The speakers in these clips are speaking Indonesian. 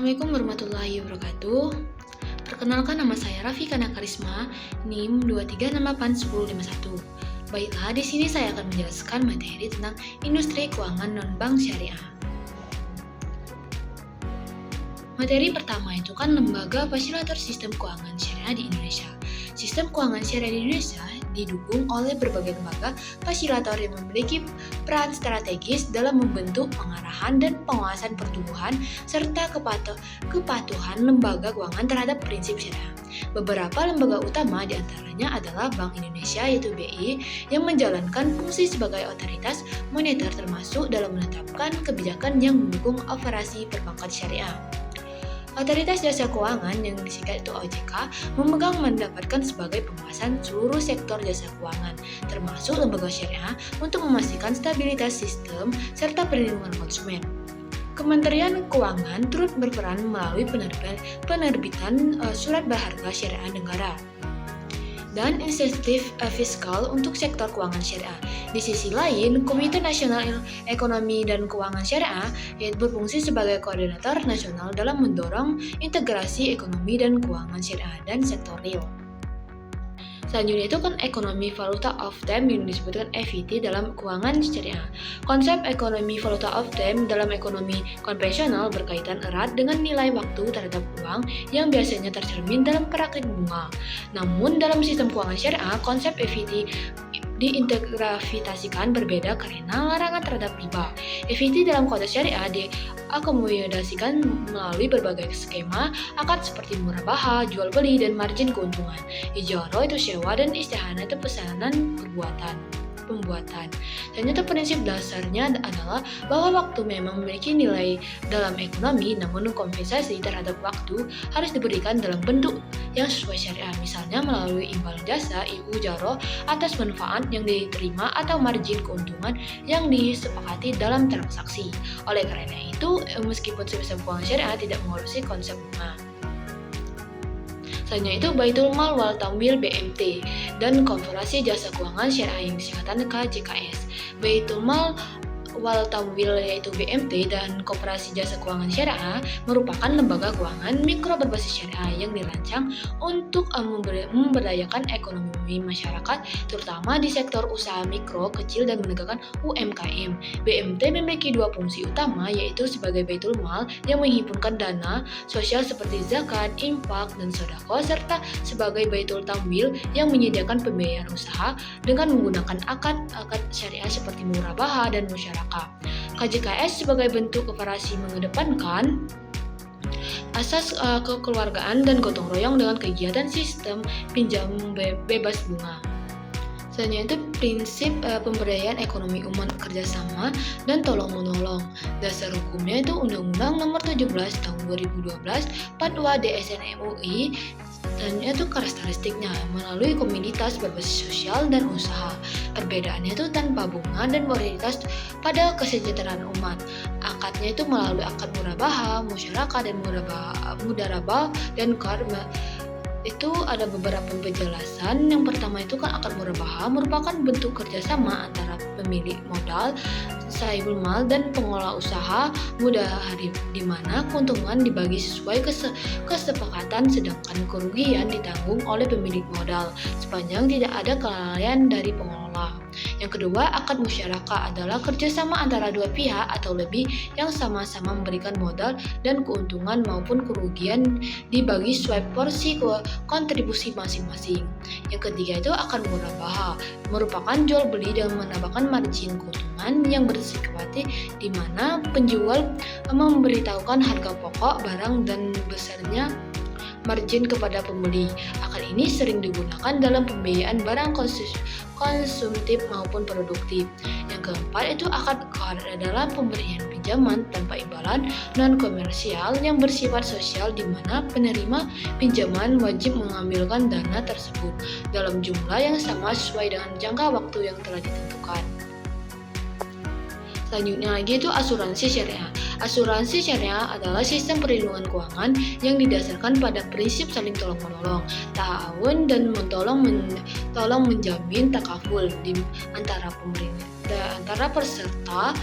Assalamualaikum warahmatullahi wabarakatuh. Perkenalkan, nama saya Rafikana Karisma, NIM 236811051. Baiklah, di sini saya akan menjelaskan materi tentang industri keuangan non-bank syariah. Materi pertama itu kan lembaga fasilitator sistem keuangan syariah di Indonesia. Sistem keuangan syariah di Indonesia didukung oleh berbagai lembaga fasilitator yang memiliki peran strategis dalam membentuk pengarahan dan pengawasan pertumbuhan serta kepatuhan lembaga keuangan terhadap prinsip syariah. Beberapa lembaga utama diantaranya adalah Bank Indonesia yaitu BI yang menjalankan fungsi sebagai otoritas moneter termasuk dalam menetapkan kebijakan yang mendukung operasi perbankan syariah. Otoritas Jasa Keuangan yang disingkat itu OJK memegang mendapatkan sebagai pengawasan seluruh sektor jasa keuangan, termasuk lembaga syariah untuk memastikan stabilitas sistem serta perlindungan konsumen. Kementerian Keuangan turut berperan melalui penerbitan surat berharga syariah negara dan insentif fiskal untuk sektor keuangan syariah. Di sisi lain, Komite Nasional Ekonomi dan Keuangan Syariah yaitu berfungsi sebagai koordinator nasional dalam mendorong integrasi ekonomi dan keuangan syariah dan sektor real. Selanjutnya itu kan ekonomi valuta of time yang disebutkan EVT dalam keuangan syariah. Konsep ekonomi valuta of time dalam ekonomi konvensional berkaitan erat dengan nilai waktu terhadap uang yang biasanya tercermin dalam praktik bunga. Namun dalam sistem keuangan syariah, konsep EVT diintegrasikan berbeda karena larangan terhadap riba. EVT dalam konteks syariah diakomodasikan melalui berbagai skema akad seperti murabaha, jual beli, dan margin keuntungan. Ijaro itu sewa dan istihanah itu pesanan pembuatan. Ternyata prinsip dasarnya adalah bahwa waktu memang memiliki nilai dalam ekonomi, namun kompensasi terhadap waktu harus diberikan dalam bentuk yang sesuai syariah, misalnya melalui imbal jasa (ijaro) atas manfaat yang diterima atau margin keuntungan yang disepakati dalam transaksi. Oleh karena itu, meskipun sistem keuangan syariah tidak mengurusi konsep bunga. Selanjutnya itu Baitul Mal wal Tamwil BMT dan Konfederasi Jasa Keuangan Syariah yang disingkatan KJKS. Baitul Mal wal Tamwil yaitu BMT dan Koperasi Jasa Keuangan Syariah merupakan lembaga keuangan mikro berbasis syariah yang dirancang untuk memberdayakan ekonomi masyarakat terutama di sektor usaha mikro, kecil, dan menegakkan UMKM. BMT memiliki dua fungsi utama yaitu sebagai Baitul Mal yang menghimpunkan dana sosial seperti zakat, infak, dan sedekah serta sebagai Baitul Tamwil yang menyediakan pembiayaan usaha dengan menggunakan akad syariah seperti murabaha dan musyarakah. KJKS sebagai bentuk koperasi mengedepankan asas kekeluargaan dan gotong royong dengan kegiatan sistem pinjam bebas bunga. Selanjutnya itu prinsip pemberdayaan ekonomi umat kerjasama dan tolong-menolong. Dasar hukumnya itu Undang-Undang Nomor 17 Tahun 2012 Fatwa DSN MUI. Selanjutnya itu karakteristiknya melalui komunitas berbasis sosial dan usaha. Perbedaannya itu tanpa bunga dan prioritas pada kesejahteraan umat. Akadnya itu melalui akad murabaha, musyarakah, dan mudarabah dan karma. Itu ada beberapa penjelasan. Yang pertama itu kan akad murabaha merupakan bentuk kerjasama antara pemilik modal, sahibul mal, dan pengelola usaha mudahari di mana keuntungan dibagi sesuai kesepakatan sedangkan kerugian ditanggung oleh pemilik modal sepanjang tidak ada kelalaian dari pengelola. Yang kedua, akad musyarakah adalah kerjasama antara dua pihak atau lebih yang sama-sama memberikan modal dan keuntungan maupun kerugian dibagi sesuai porsi kontribusi masing-masing. Yang ketiga itu akad murabaha merupakan jual beli dengan menambahkan margin keuntungan yang bersifat di mana penjual memberitahukan harga pokok barang dan besarnya margin kepada pembeli. Akad ini sering digunakan dalam pembiayaan barang konsumtif maupun produktif. Yang keempat itu akad qard adalah pemberian pinjaman tanpa imbalan non-komersial yang bersifat sosial di mana penerima pinjaman wajib mengambilkan dana tersebut dalam jumlah yang sama sesuai dengan jangka waktu yang telah ditentukan. Selanjutnya lagi itu asuransi syariah. Asuransi syariah adalah sistem perlindungan keuangan yang didasarkan pada prinsip saling tolong-menolong, ta'awun, dan tolong menjamin takaful di antara peserta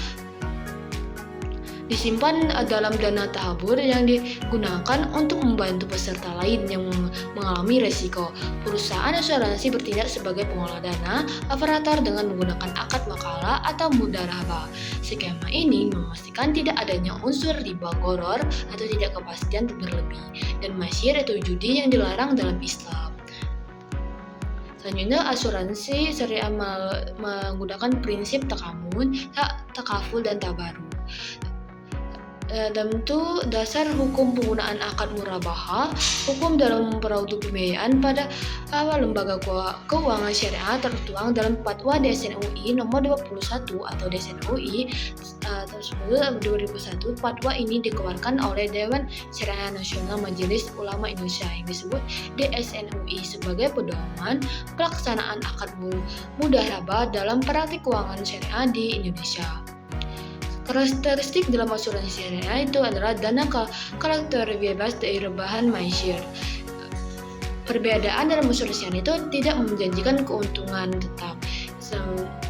disimpan dalam dana tabur yang digunakan untuk membantu peserta lain yang mengalami resiko. Perusahaan asuransi bertindak sebagai pengelola dana operator dengan menggunakan akad makalah atau mudharabah. Skema ini memastikan tidak adanya unsur riba gharar atau tidak kepastian berlebih dan masyir atau judi yang dilarang dalam Islam. Selanjutnya, asuransi syariah menggunakan prinsip takamun, takaful, dan tabaruk. Dan itu dasar hukum penggunaan akad murabahah, hukum dalam produk pembiayaan pada lembaga keuangan syariah tertuang dalam Fatwa DSN UI nomor 21 atau DSN UI tahun 2001. Fatwa ini dikeluarkan oleh Dewan Syariah Nasional Majelis Ulama Indonesia yang disebut DSN UI sebagai pedoman pelaksanaan akad mudharabah dalam praktik keuangan syariah di Indonesia. Karakteristik dalam asuransi syariah itu adalah dana karakter bebas dari rebahan masyir. Perbedaan dalam asuransi syariah itu tidak menjanjikan keuntungan tetap,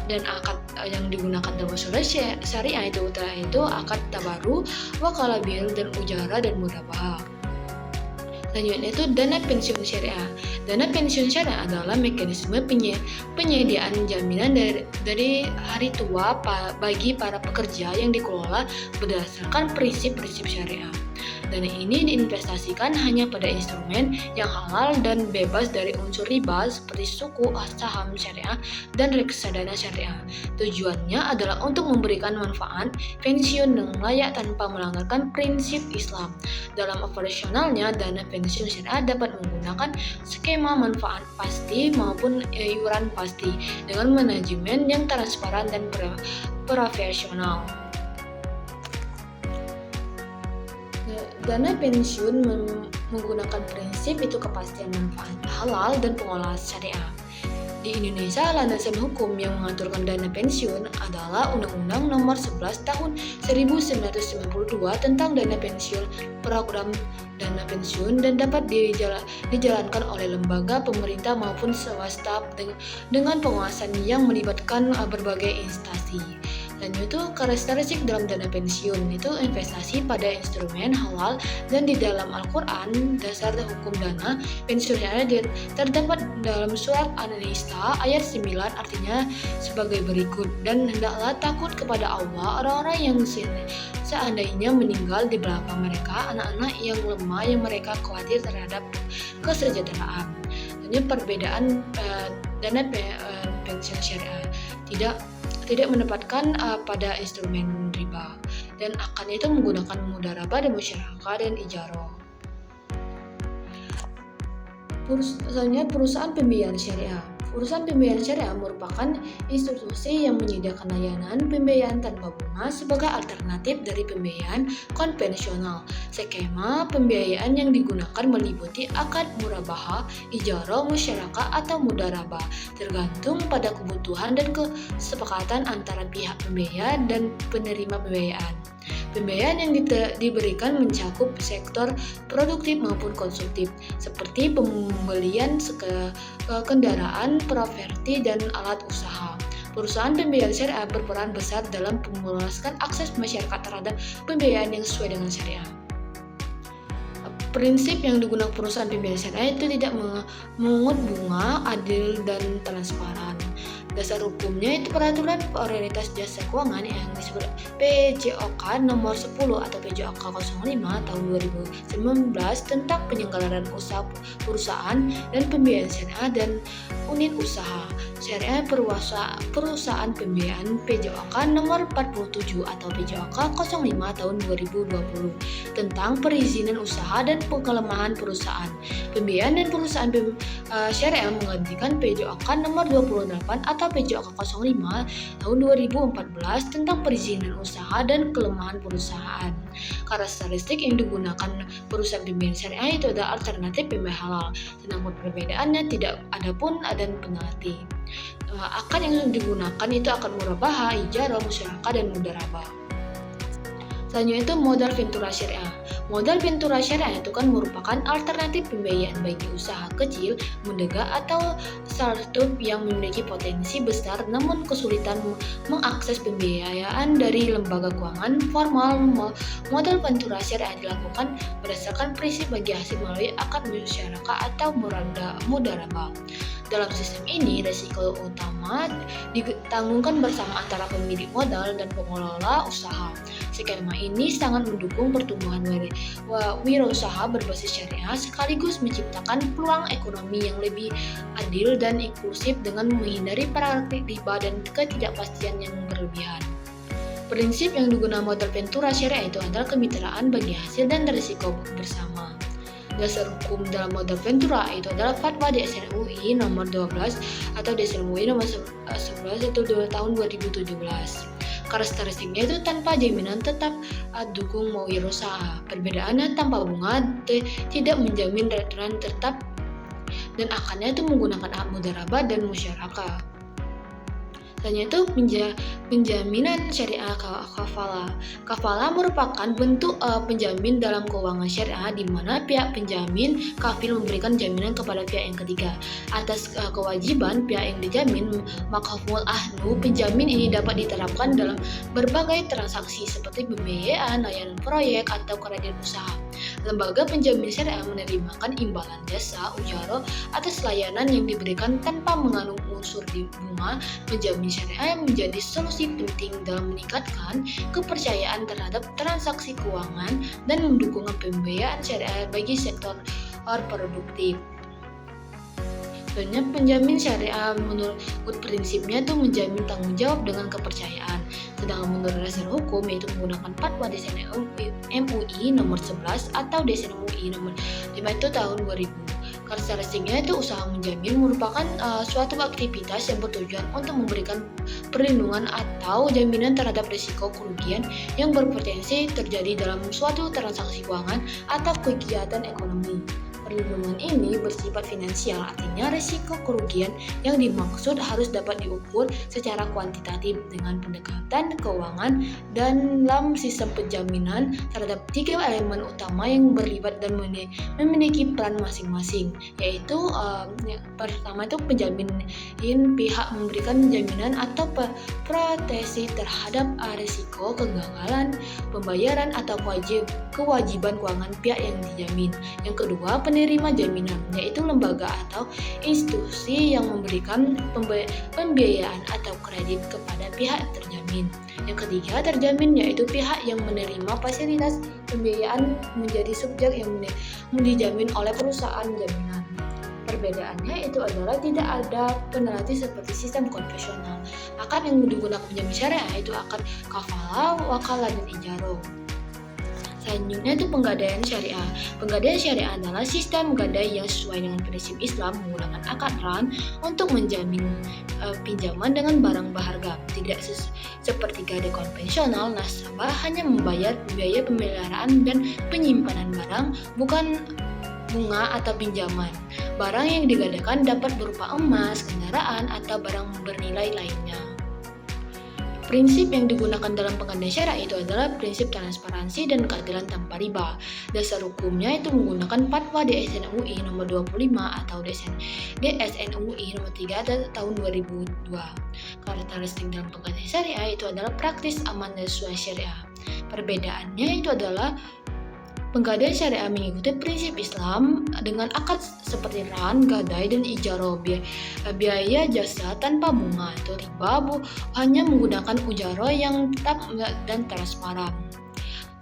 dan akad yang digunakan dalam asuransi syariah itu akad tabaru, wakalah bil, dan ujara dan murabahah. Selanjutnya itu dana pensiun syariah. Dana pensiun syariah adalah mekanisme penyediaan jaminan dari hari tua bagi para pekerja yang dikelola berdasarkan prinsip-prinsip syariah. Dana ini diinvestasikan hanya pada instrumen yang halal dan bebas dari unsur riba seperti suku, saham syariah, dan reksadana syariah. Tujuannya adalah untuk memberikan manfaat pensiun yang layak tanpa melanggarkan prinsip Islam. Dalam operasionalnya, dana pensiun syariah dapat menggunakan skema manfaat pasti maupun iuran pasti dengan manajemen yang transparan dan profesional. Dana pensiun menggunakan prinsip itu kepastian manfaat halal dan pengolahan syariah. Di Indonesia, landasan hukum yang mengaturkan dana pensiun adalah Undang-Undang Nomor 11 Tahun 1992 tentang dana pensiun, program dana pensiun, dan dapat dijalankan oleh lembaga pemerintah maupun swasta dengan pengawasan yang melibatkan berbagai instansi. Dan itu karakteristik dalam dana pensiun itu investasi pada instrumen halal, dan di dalam Al-Quran dasar hukum dana pensiun syariah terdapat dalam surat An-Nisa ayat 9, artinya sebagai berikut: dan hendaklah takut kepada Allah orang-orang yang seandainya meninggal di belakang mereka anak-anak yang lemah yang mereka khawatir terhadap kesejahteraan. Ini perbedaan dana pensiun syariah tidak menempatkan pada instrumen riba, dan akan itu menggunakan mudharabah dan musyarakah dan ijarah. Selanjutnya, perusahaan pembiayaan syariah. Perusahaan pembiayaan syariah merupakan institusi yang menyediakan layanan pembiayaan tanpa bunga sebagai alternatif dari pembiayaan konvensional. Skema pembiayaan yang digunakan meliputi akad murabahah, ijarah, musyarakah, atau mudharabah, tergantung pada kebutuhan dan kesepakatan antara pihak pembiaya dan penerima pembiayaan. Pembiayaan yang diberikan mencakup sektor produktif maupun konsumtif, seperti pembelian kendaraan, properti, dan alat usaha. Perusahaan pembiayaan syariah berperan besar dalam meluaskan akses masyarakat terhadap pembiayaan yang sesuai dengan syariah. Prinsip yang digunakan perusahaan pembiayaan syariah itu tidak mengungut bunga, adil, dan transparan. Dasar hukumnya itu peraturan prioritas jasa keuangan yang disebut PJOK nomor 10 atau PJOK 05 tahun 2019 tentang penyelenggaraan usaha perusahaan dan pembiayaan syariah dan unit usaha syariah perusahaan pembiayaan PJOK nomor 47 atau PJOK 05 tahun 2020 tentang perizinan usaha dan pengelemahan perusahaan. Pembiayaan dan perusahaan syariah menggantikan PJOK nomor 28 atau PJOK 05 tahun 2014 tentang perizinan usaha dan kelemahan perusahaan. Karakteristik yang digunakan perusahaan pembiayaan syariah itu adalah alternatif pembiayaan halal, sedangkan perbedaannya tidak ada pun dan penalti. Akad yang digunakan itu akad murabahah, ijarah, musyarakah, dan mudharabah. Selanjutnya itu modal ventura syariah. Modal ventura syariah itu kan merupakan alternatif pembiayaan bagi usaha kecil, menengah atau startup yang memiliki potensi besar namun kesulitan mengakses pembiayaan dari lembaga keuangan formal. Modal ventura syariah dilakukan berdasarkan prinsip bagi hasil melalui akad musyarakah atau mudharabah. Dalam sistem ini, risiko utama ditanggungkan bersama antara pemilik modal dan pengelola usaha. Skema ini sangat mendukung pertumbuhan wirausaha berbasis syariah sekaligus menciptakan peluang ekonomi yang lebih adil dan inklusif dengan menghindari praktik riba dan ketidakpastian yang berlebihan. Prinsip yang digunakan modal ventura syariah itu adalah kemitraan bagi hasil dan risiko bersama. Dasar hukum dalam modal ventura itu adalah Fatwa DSN MUI nomor 12 atau DSN MUI nomor 11 itu tahun 2017. Karakteristiknya itu tanpa jaminan tetap dukung wirausaha. Perbedaannya tanpa bunga tidak menjamin return tetap dan akarnya itu menggunakan akad mudharabah dan musyarakah. Selanjutnya itu penjaminan syariah kafalah. Kafalah merupakan bentuk penjamin dalam keuangan syariah di mana pihak penjamin kafil memberikan jaminan kepada pihak yang ketiga atas kewajiban pihak yang dijamin. Makhful ahnu, penjamin ini dapat diterapkan dalam berbagai transaksi seperti pembiayaan, layanan proyek atau kredit usaha. Lembaga penjamin syariah menerimakan imbalan jasa ujaro atas layanan yang diberikan tanpa mengandung unsur di bunga. Penjamin syariah menjadi solusi penting dalam meningkatkan kepercayaan terhadap transaksi keuangan dan mendukung pembiayaan syariah bagi sektor produktif. Sebenarnya penjamin syariah menurut prinsipnya itu menjamin tanggung jawab dengan kepercayaan. Sedangkan menurut dasar hukum yaitu menggunakan Fatwa DSN MUI nomor 11 atau DSN MUI nomor 5 itu tahun 2000. Karakteristiknya itu usaha menjamin merupakan suatu aktivitas yang bertujuan untuk memberikan perlindungan atau jaminan terhadap risiko kerugian yang berpotensi terjadi dalam suatu transaksi keuangan atau kegiatan ekonomi. Perlindungan ini bersifat finansial, artinya risiko kerugian yang dimaksud harus dapat diukur secara kuantitatif dengan pendekatan keuangan dalam sistem penjaminan terhadap tiga elemen utama yang berlibat dan memiliki peran masing-masing, yaitu pertama itu penjamin pihak memberikan jaminan atau proteksi terhadap risiko kegagalan pembayaran atau kewajiban keuangan pihak yang dijamin. Yang kedua, penerima jaminan, yaitu lembaga atau institusi yang memberikan pembiayaan atau kredit kepada pihak terjamin. Yang ketiga, terjamin, yaitu pihak yang menerima fasilitas pembiayaan menjadi subjek yang dijamin oleh perusahaan jaminan. Perbedaannya itu adalah tidak ada penalti seperti sistem konvensional. Akad yang digunakan penjamin syariah itu akad kafalah, wakalah, dan ijaro. Selanjutnya itu penggadaian syariah. Penggadaian syariah adalah sistem gadai yang sesuai dengan prinsip Islam menggunakan akad ran untuk menjamin pinjaman dengan barang berharga. Tidak seperti gadai konvensional, nasabah hanya membayar biaya pemeliharaan dan penyimpanan barang, bukan bunga atau pinjaman. Barang yang digadaikan dapat berupa emas, kendaraan, atau barang bernilai lainnya. Prinsip yang digunakan dalam penggadaian syariah itu adalah prinsip transparansi dan keadilan tanpa riba. Dasar hukumnya itu menggunakan Fatwa DSN MUI nomor 25 atau DSN MUI nomor 3 tahun 2002. Karakteristik dalam penggadaian syariah itu adalah praktis aman dan sesuai syariah. Perbedaannya itu adalah penggadaian syariah mengikuti prinsip Islam dengan akad seperti ran, gadai, dan ijaro. Biaya jasa tanpa bunga atau riba hanya menggunakan ujaro yang tetap dan transparan.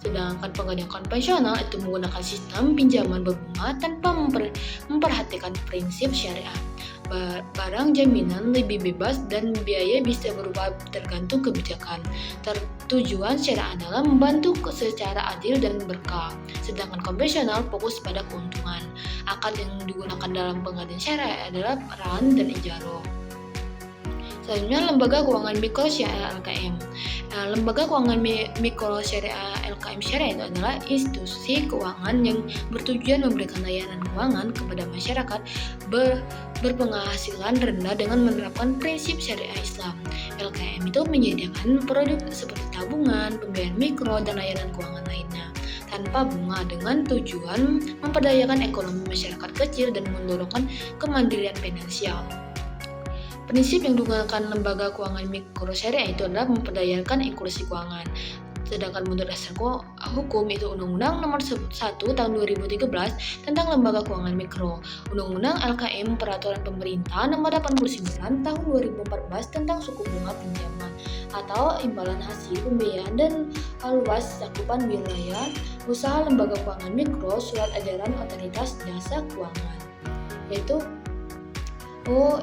Sedangkan penggadaian konvensional itu menggunakan sistem pinjaman berbunga tanpa memperhatikan prinsip syariah. Barang jaminan lebih bebas dan biaya bisa berubah tergantung kebijakan. Tujuan syariah adalah membantu secara adil dan berkah, sedangkan konvensional fokus pada keuntungan. Akad yang digunakan dalam penggadaian syariah adalah ran dan ijaro. Selanjutnya, lembaga keuangan mikro syariah LKM. Lembaga keuangan mikro syariah LKM syariah itu adalah institusi keuangan yang bertujuan memberikan layanan keuangan kepada masyarakat berpenghasilan rendah dengan menerapkan prinsip syariah Islam. UMKM itu menyediakan produk seperti tabungan, pembiayaan mikro, dan layanan keuangan lainnya tanpa bunga dengan tujuan memperdayakan ekonomi masyarakat kecil dan mendorongkan kemandirian finansial. Prinsip yang digunakan lembaga keuangan mikro syariah itu adalah memperdayakan inklusi keuangan. Sedangkan menurut dasar hukum itu Undang-Undang Nomor 1 Tahun 2013 tentang Lembaga Keuangan Mikro, Undang-Undang LKM Peraturan Pemerintah Nomor 89 Tahun 2014 tentang suku bunga pinjaman atau imbalan hasil pembiayaan dan luas cakupan wilayah usaha lembaga keuangan mikro, surat edaran otoritas jasa keuangan, yaitu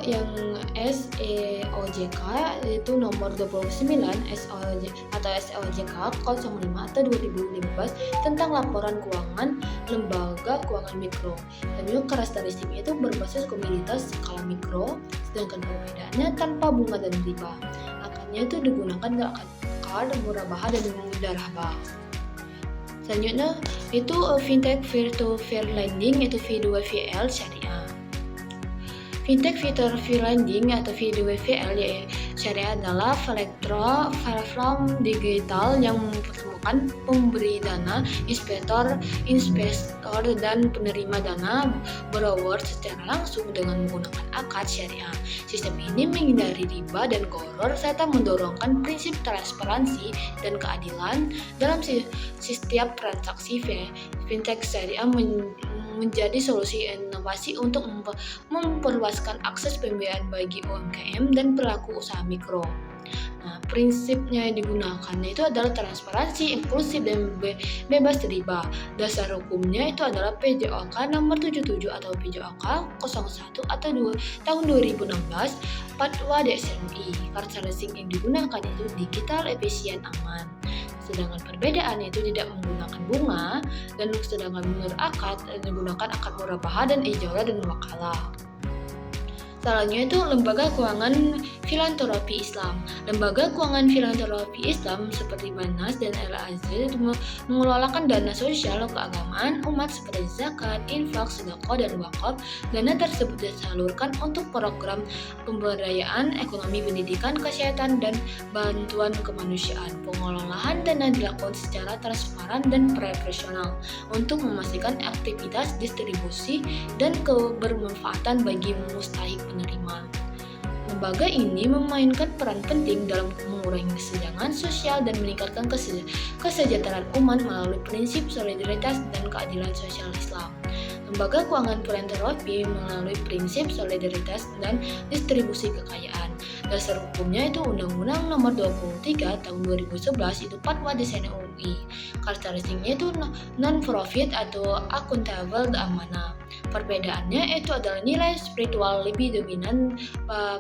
yang SEOJK itu nomor 29 SEOJK 05 atau 2015 tentang laporan keuangan lembaga keuangan mikro. Dan juga karakteristiknya itu berbasis komoditas skala mikro, sedangkan perbedaannya tanpa bunga dan riba. Akarnya itu digunakan akar murabah dan mudarabah. Selanjutnya itu fintech peer-to-peer lending yaitu V2VL syariah. Fintech peer-to-peer lending atau V2VL syariah adalah platform digital yang mempertemukan pemberi dana, investor dan penerima dana borrower secara langsung dengan menggunakan akad syariah. Sistem ini menghindari riba dan gharar serta mendorongkan prinsip transparansi dan keadilan dalam setiap transaksi. Fintech syariah menjadi solusi inovasi untuk memperluaskan akses pembiayaan bagi UMKM dan pelaku usaha mikro. Nah, prinsipnya yang digunakan itu adalah transparansi, inklusif, dan bebas riba. Dasar hukumnya itu adalah PJOK nomor 77 atau PJOK 01 atau tahun 2016, Fatwa DSMI. Karakteristik yang digunakan itu digital, efisien, aman. Sedangkan perbedaannya itu tidak menggunakan bunga, dan sedangkan menurut akad digunakan akad murabahah dan ijarah dan wakalah. Selanjutnya itu lembaga keuangan filantropi Islam. Lembaga keuangan filantropi Islam seperti Banas dan Al-Azhar itu mengelolakan dana sosial keagamaan umat seperti zakat, infak, sedekah, dan wakaf. Dana tersebut disalurkan untuk program pemberdayaan ekonomi, pendidikan, kesehatan, dan bantuan kemanusiaan. Pengelolaan dana dilakukan secara transparan dan profesional untuk memastikan aktivitas distribusi dan kebermanfaatan bagi mustahik penerima. Lembaga ini memainkan peran penting dalam mengurangi kesenjangan sosial dan meningkatkan kesejahteraan umat melalui prinsip solidaritas dan keadilan sosial Islam. Lembaga keuangan filantropi melalui prinsip solidaritas dan distribusi kekayaan. Dasar hukumnya itu Undang-Undang Nomor 23 Tahun 2011 itu Fatwa DSMI UI. Karakteristiknya itu non-profit atau akuntabel amanah. Perbedaannya itu adalah nilai spiritual lebih dominan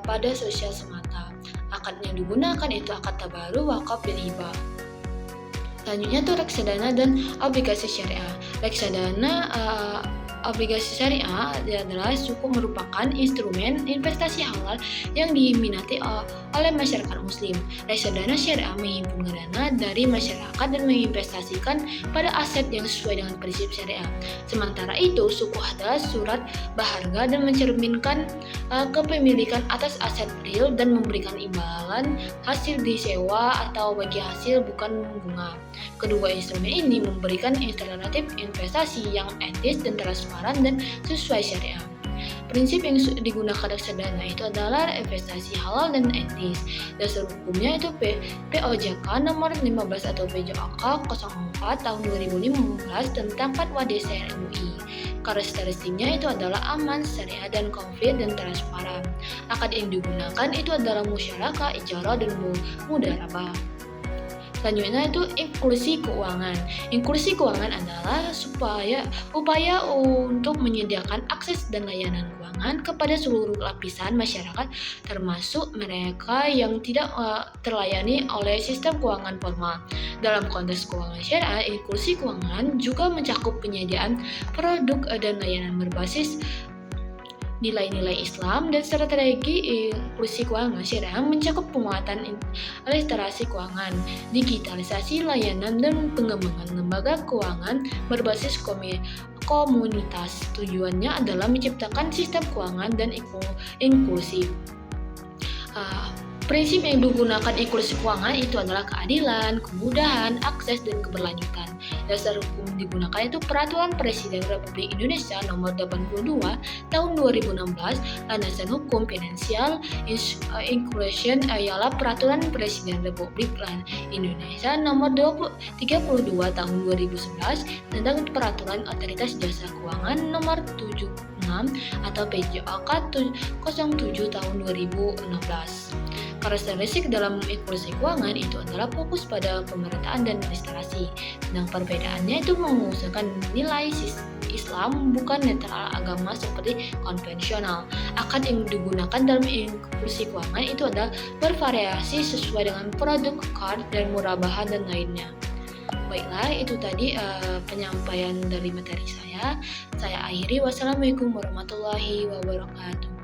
pada sosial semata. Akad yang digunakan itu akad tabaru, wakaf, dan hibah. Selanjutnya itu reksadana dan obligasi syariah. Reksadana obligasi syariah adalah merupakan instrumen investasi halal yang diminati oleh masyarakat muslim. Reksadana syariah menghimpun dana dari masyarakat dan menginvestasikan pada aset yang sesuai dengan prinsip syariah. Sementara itu, suku adalah surat berharga dan mencerminkan kepemilikan atas aset real dan memberikan imbalan hasil disewa atau bagi hasil bukan bunga. Kedua instrumen ini memberikan alternatif investasi yang etis dan transparan dan sesuai syariah. Prinsip yang digunakan reksadana itu adalah investasi halal dan etis. Dasar hukumnya itu POJK nomor 15 atau PJOK 04 tahun 2015 tentang Fatwa DSMI UI. Karakteristiknya itu adalah aman, syariah, dan konflik dan transparan. Akad yang digunakan itu adalah musyarakah, ijarah, dan mudarabah. Selanjutnya itu inklusi keuangan. Inklusi keuangan adalah upaya untuk menyediakan akses dan layanan keuangan kepada seluruh lapisan masyarakat, termasuk mereka yang tidak terlayani oleh sistem keuangan formal. Dalam konteks keuangan syariah, inklusi keuangan juga mencakup penyediaan produk dan layanan berbasis nilai-nilai Islam, dan strategi inklusi keuangan syariah mencakup penguatan literasi keuangan, digitalisasi layanan, dan pengembangan lembaga keuangan berbasis komunitas. Tujuannya adalah menciptakan sistem keuangan dan inklusif. Prinsip yang digunakan inklusi keuangan itu adalah keadilan, kemudahan, akses, dan keberlanjutan. Dasar hukum digunakan itu Peraturan Presiden Republik Indonesia Nomor 82 Tahun 2016. Landasan hukum finansial inclusion ialah Peraturan Presiden Republik Indonesia Nomor 32 Tahun 2011 tentang Peraturan Otoritas Jasa Keuangan Nomor 76 atau PJOK 07 Tahun 2016. Karakteristik dalam inklusi keuangan itu adalah fokus pada pemerataan dan restorasi. Sedang perbedaannya itu mengusahakan nilai Islam bukan netral agama seperti konvensional. Akad yang digunakan dalam inklusi keuangan itu adalah bervariasi sesuai dengan produk, card, dan murabahan dan lainnya. Baiklah, itu tadi penyampaian dari materi saya. Saya akhiri. Wassalamualaikum warahmatullahi wabarakatuh.